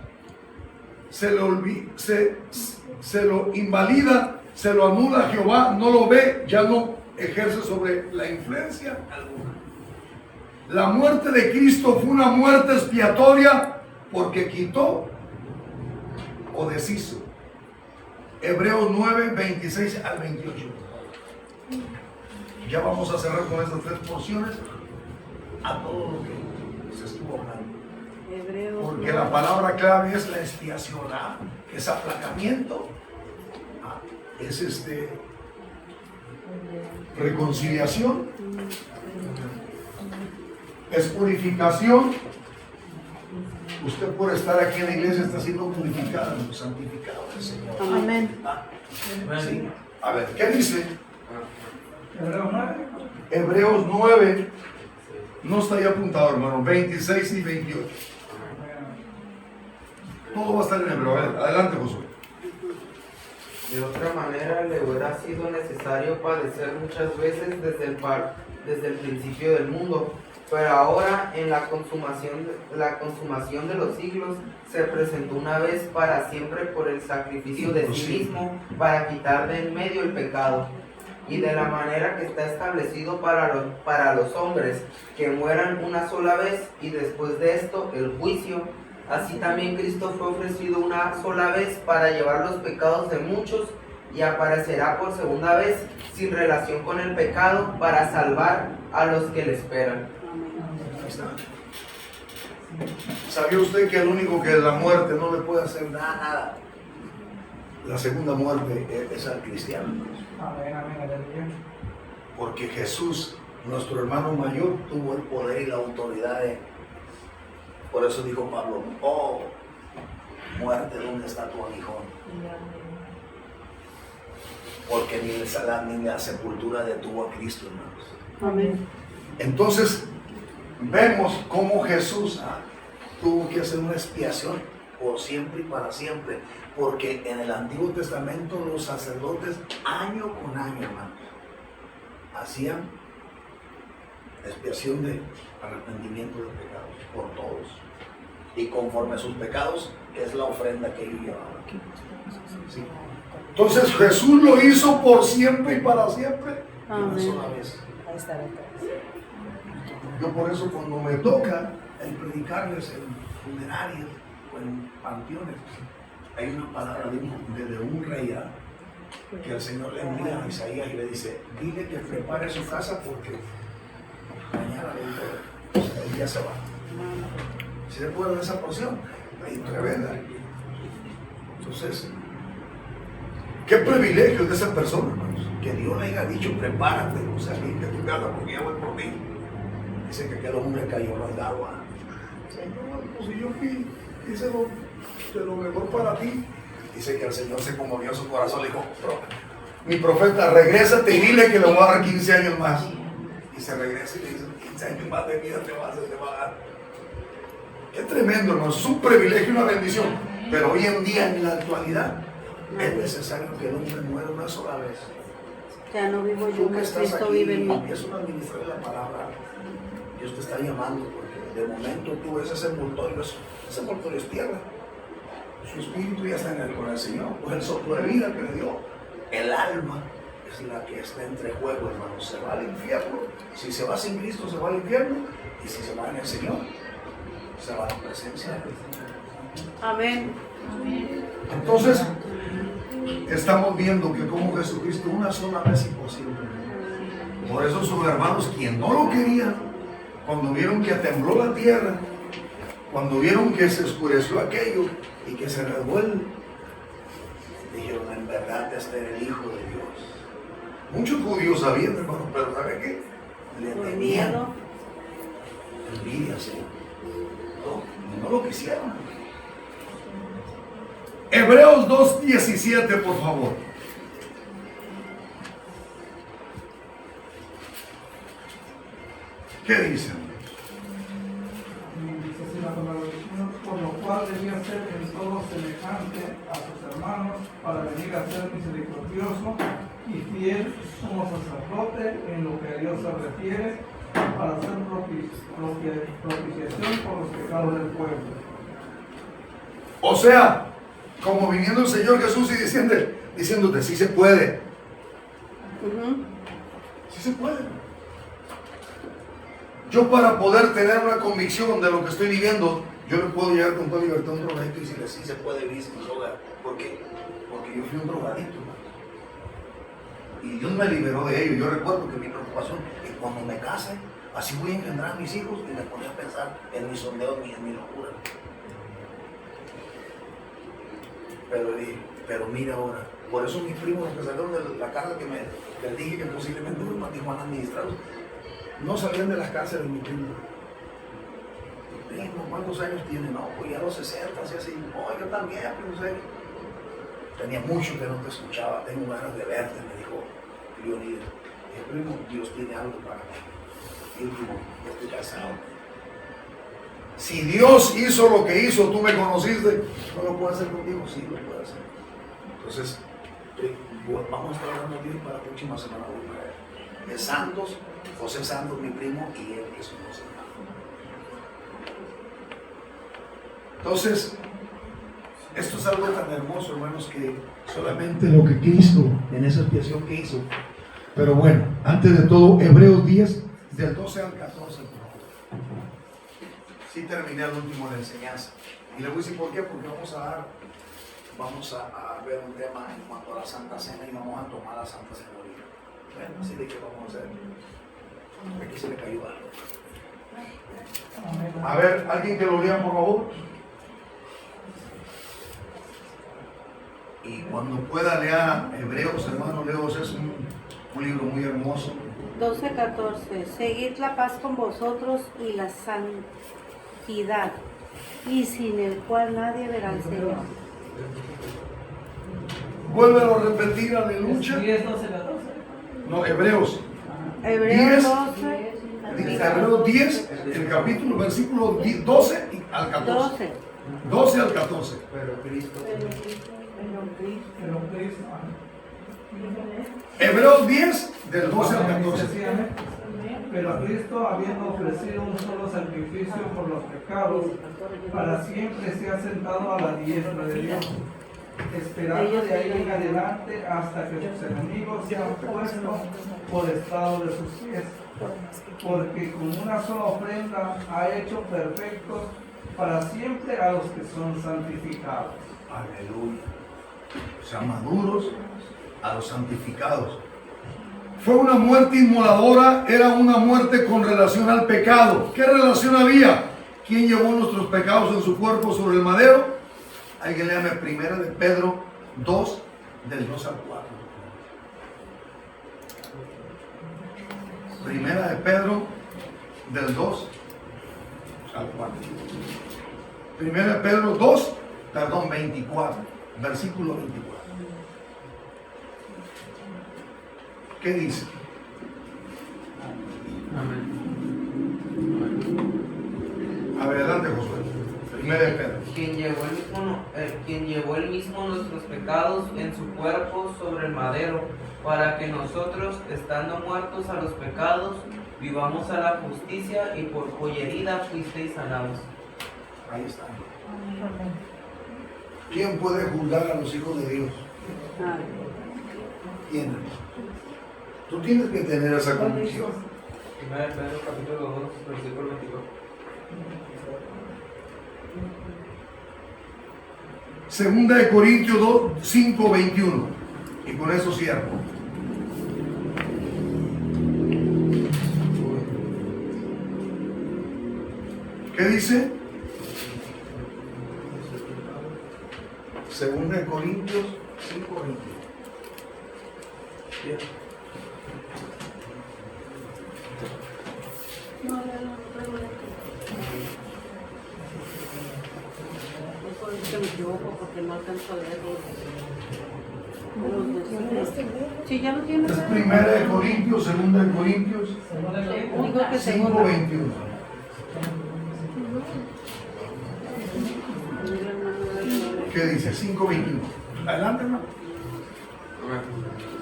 se lo invalida, se lo anula Jehová, no lo ve, ya no ejerce sobre la influencia alguna. La muerte de Cristo fue una muerte expiatoria porque quitó o deshizo. Hebreos 9, 26 al 28. Ya vamos a cerrar con estas 3 porciones a todo lo que se estuvo hablando. Porque la palabra clave es la expiación, es aplacamiento, es reconciliación, es purificación. Usted por estar aquí en la iglesia está siendo purificado, santificado del Señor. Amén. Sí. A ver, ¿qué dice? Hebreos 9. Hebreos 9, no está ahí apuntado, hermano, 26 y 28. Todo va a estar en hebreo. Adelante, Josué. De otra manera, le hubiera sido necesario padecer muchas veces desde el principio del mundo. Pero ahora, en la consumación de los siglos, se presentó una vez para siempre por el sacrificio de sí mismo para quitar de en medio el pecado. Y de la manera que está establecido para los hombres, que mueran una sola vez y después de esto el juicio. Así también Cristo fue ofrecido una sola vez para llevar los pecados de muchos y aparecerá por segunda vez sin relación con el pecado para salvar a los que le esperan. ¿Sabía usted que el único que la muerte no le puede hacer nada? La segunda muerte es al cristiano. Amén, amén, aleluya. Porque Jesús, nuestro hermano mayor, tuvo el poder y la autoridad de... Por eso dijo Pablo, oh, muerte, ¿dónde está tu aguijón? Porque ni la sepultura detuvo a Cristo, hermanos. Amén. Entonces, vemos cómo Jesús tuvo que hacer una expiación por siempre y para siempre. Porque en el Antiguo Testamento los sacerdotes, año con año, hermanos, hacían expiación de arrepentimiento de pecados por todos. Y conforme a sus pecados, es la ofrenda que ellos llevaban. ¿Sí? Entonces Jesús lo hizo por siempre y para siempre. Una sola vez. Yo por eso cuando me toca el predicarles en funerarias o en panteones, hay una palabra de un rey que el Señor le envía a Isaías y le dice, dile que prepare su casa porque mañana el día se va. ¿Sí se acuerdan de esa porción? Ahí tremenda. Entonces, qué privilegio de esa persona, hermanos, que Dios le haya dicho, prepárate, o sea, limpia tu casa porque ya voy por mí. Dice que aquel hombre cayó en el agua. Señor, pues si yo fui, hice lo mejor para ti. Dice que el Señor se conmovió su corazón, le dijo, mi profeta, regrésate y dile que le voy a dar 15 años más. Y se regresa y le dice, 15 años más de vida te va a dar. Qué tremendo, hermano, es un privilegio y una bendición. Pero hoy en día, en la actualidad, es necesario que el hombre muera una sola vez. Ya no vivo yo, Tú que mas estás Cristo aquí vive en y mí. empiezas a administrar la palabra, Dios te está llamando, porque de momento tú ves ese envoltorio es tierra. Su espíritu ya está con el Señor, pues el soplo de vida que le dio. El alma es la que está entre juego, hermano. Se va al infierno. Si se va sin Cristo, se va al infierno. Y si se va en el Señor, se va a la presencia de Dios. Amén. Entonces, estamos viendo que como Jesucristo una sola vez imposible. Por eso sus hermanos, quien no lo querían, cuando vieron que tembló la tierra, cuando vieron que se oscureció aquello y que se revuelve, dijeron, en verdad este era el Hijo de Dios. Muchos judíos sabían, hermano, pero ¿sabe qué? Le Por tenían miedo. envidia, Señor. No lo quisieron. Hebreos 2:17, por favor. ¿Qué dicen? Dice así la palabra del Señor, por lo cual debía ser en todo semejante a sus hermanos, para venir a ser misericordioso y fiel como sacerdote en lo que a Dios se refiere, para hacer propiciación por los pecados del pueblo. O sea, como viniendo el Señor Jesús y diciéndote, sí se puede. Sí se puede. Yo para poder tener una convicción de lo que estoy viviendo, yo no puedo llegar con toda libertad a un drogadicto y decirle, sí se puede vivir sin droga. ¿Por qué? Porque yo fui un drogadicto. Y Dios me liberó de ello. Yo recuerdo que mi preocupación es cuando me case, así voy a engendrar a mis hijos, y me ponía a pensar en mis sondeos, en mi locura. Pero mira ahora, por eso mis primos, los que salieron de la cárcel, que les dije que posiblemente los matrimonios administrados, no salían de las cárceles, mi primo. Primo, ¿cuántos años tiene? No, pues ya a los 60, así, yo también, pues no sé. Tenía mucho que no te escuchaba, tengo ganas de verte, me dijo Leonidas. Dije, primo, Dios tiene algo para mí. Y primo, ya estoy casado. Si Dios hizo lo que hizo, tú me conociste, ¿no lo puede hacer contigo? Sí, lo puede hacer. Entonces, vamos a estar hablando de Dios para la próxima semana. De Santos, José Santos, mi primo, y él que es un José. Entonces, esto es algo tan hermoso, hermanos, que solamente lo que Cristo, en esa expiación que hizo. Pero bueno, antes de todo, Hebreos 10, del 12 al 14. Sí terminé el último de la enseñanza. Y le voy a decir por qué, porque vamos a ver un tema en cuanto a la Santa Cena y vamos a tomar la Santa Cena ahorita. Bueno, así de que vamos a hacer. Aquí se le cayó algo. A ver, alguien que lo lea, por favor. Y cuando pueda lea Hebreos, hermano, Hebreos es un libro muy hermoso. 12:14. Seguid la paz con vosotros y la santidad, y sin el cual nadie verá al Señor. Vuélvelo a repetir, aleluya. 10, 12, 14. No, Hebreos. Hebreos 10, 12. Hebreos 10, el capítulo, versículo 12 al 14. 12 al 14. Pero Cristo. Pero Cristo, Hebreos 10, del 12 al 14. pero Cristo, habiendo ofrecido un solo sacrificio por los pecados, para siempre se ha sentado a la diestra de Dios, esperando de ahí en adelante hasta que sus enemigos sean puestos por estado de sus pies, porque con una sola ofrenda ha hecho perfectos para siempre a los que son santificados. Aleluya. o sea, maduros, a los santificados. Fue una muerte inmoladora, era una muerte con relación al pecado. ¿Qué relación había? ¿Quién llevó nuestros pecados en su cuerpo sobre el madero? Alguien léame 1 de Pedro 2, del 2 al 4. 1 de Pedro, del 2 al 4. 1 de Pedro 2, 24, versículo 24. ¿Qué dice? A ver, adelante, Josué. 1 de Pedro. Quien llevó el mismo nuestros pecados en su cuerpo sobre el madero, para que nosotros, estando muertos a los pecados, vivamos a la justicia, y por cuya herida fuisteis sanados. Ahí está. ¿Quién puede juzgar a los hijos de Dios? ¿Quién? Tú tienes que tener esa convicción. 1 de Pedro capítulo 2, versículo 24. Segunda de Corintios 2, 5, 21. Y con eso cierro. ¿Qué dice? Segunda de Corintios 5, 21. Bien. Me equivoco porque no alcanzo a leerlo. Sí, ya lo tienes. Es 1 de Corintios, 2 de Corintios Digo que 5, 21. ¿Qué dice? 5, 21. Adelante, hermano.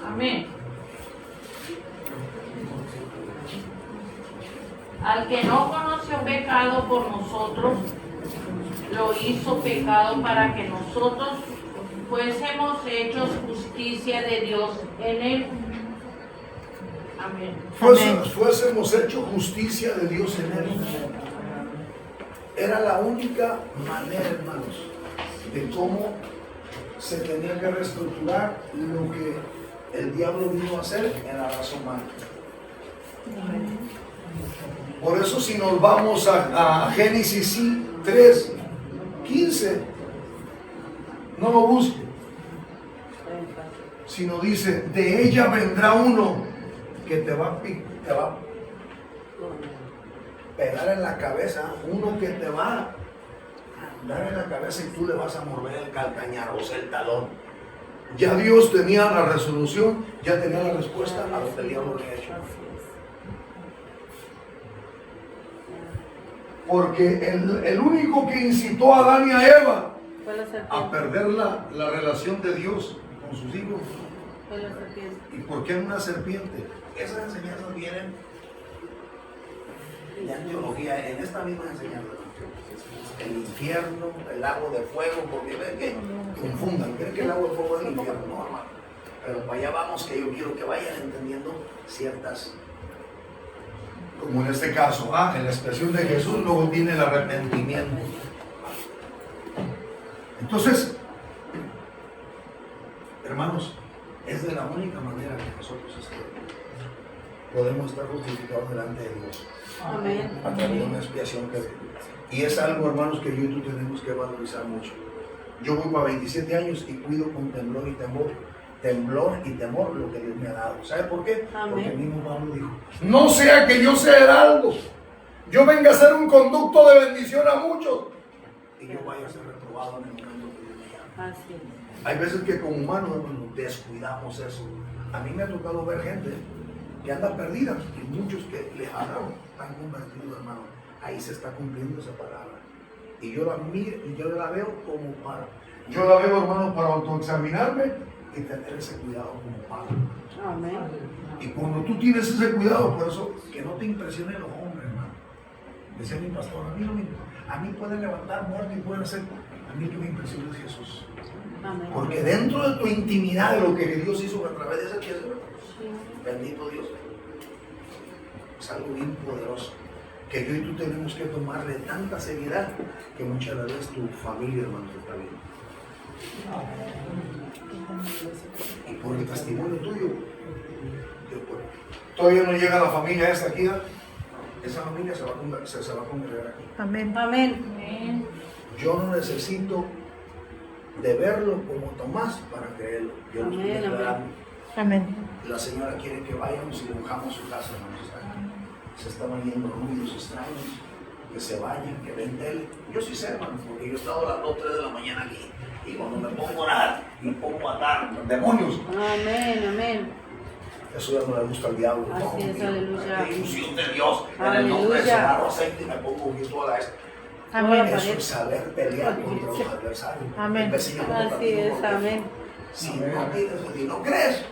Amén. Al que no conoció pecado por nosotros, lo hizo pecado para que nosotros fuésemos hechos justicia de Dios en él. Amén. Fuésemos hecho justicia de Dios en él. Era la única manera, hermanos, de cómo se tenía que reestructurar lo que el diablo vino a hacer en la raza humana. Por eso si nos vamos a Génesis 3, 15, no lo busque, sino dice, de ella vendrá uno que te va a pegar en la cabeza, uno que te va a dar en la cabeza y tú le vas a morder el calcañar, o sea, el talón. Ya Dios tenía la resolución, ya tenía la respuesta a lo que el diablo había hecho. Porque el único que incitó a Adán y a Eva a perder la relación de Dios con sus hijos. Fue la serpiente. ¿Y por qué una serpiente? Esas enseñanzas vienen de antología, en esta misma enseñanza. El infierno, el lago de fuego, porque ven que confundan, creen que el lago de fuego es el infierno, no, hermano. Pero para allá vamos, que yo quiero que vayan entendiendo ciertas, como en este caso, en la expresión de Jesús, luego viene el arrepentimiento. Entonces, hermanos, es de la única manera que nosotros podemos estar justificados delante de Dios. Amén. A través de una expiación y es algo, hermanos, que yo y tú tenemos que valorizar mucho. Yo voy para 27 años y cuido con temblor y temor lo que Dios me ha dado. ¿Sabe por qué? Amén. Porque el mismo Pablo dijo, no sea que yo sea heraldo, yo venga a ser un conducto de bendición a muchos y yo vaya a ser reprobado en el momento que Dios me llame. Así es. Hay veces que como humanos, hermanos, descuidamos eso. A mí me ha tocado ver gente que anda perdida y muchos que les hablan están convertidos, hermano. Ahí se está cumpliendo esa palabra. Y yo la miro y yo la veo como para. Yo la veo, hermano, para autoexaminarme y tener ese cuidado como padre. Amén. Y cuando tú tienes ese cuidado, por eso, que no te impresionen los hombres, hermano. Decía mi pastor, a mí pueden levantar muertos y pueden hacer. A mí que me impresiona es Jesús. Amén. Porque dentro de tu intimidad, de lo que Dios hizo a través de ese piedra, bendito Dios, es algo bien poderoso, que yo y tú tenemos que tomarle tanta seriedad que muchas veces tu familia, hermanos, está bien. testimonio tuyo, todavía no llega la familia esa aquí, ¿eh? Esa familia se va a congregar aquí. Amén. Amén. Yo no necesito de verlo como Tomás para creerlo. Yo lo estoy Amén, declarando. Amén. La señora quiere que vayamos y mojamos su casa, hermanos. Se estaban yendo ruidos extraños, que se vayan, que ven tele. Yo sí sé, hermano, porque yo he estado a las 2, 3 de la mañana aquí. Y cuando me pongo a orar y pongo a matar demonios, Amén. eso ya no le gusta al diablo. Así es, aleluya. La infusión de Dios, en el nombre de Jesús, Aleluya. agarro aceite y me pongo a ungir toda la Amén. Eso es saber pelear contra los adversarios. Amén. El vecino no Así platica es, porque amén. Si no tienes, si no crees,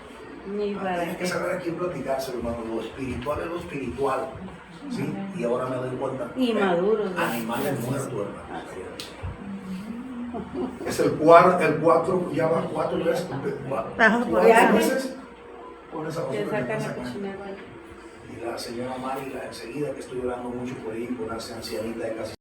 Ni para tienes que qué. saber a quién platicarse, hermano. Lo espiritual es lo espiritual. ¿Sí? Y ahora me doy cuenta. Inmaduros, ¿no? Animales muertos, hermano. Así Es el 4, ya va 4 veces. Ajá, por 4 eso. veces con esa Que basura que sacan pasa la acá. cochinera. Y la señora Mari, enseguida que estoy orando mucho por ahí, por esa ancianita de casi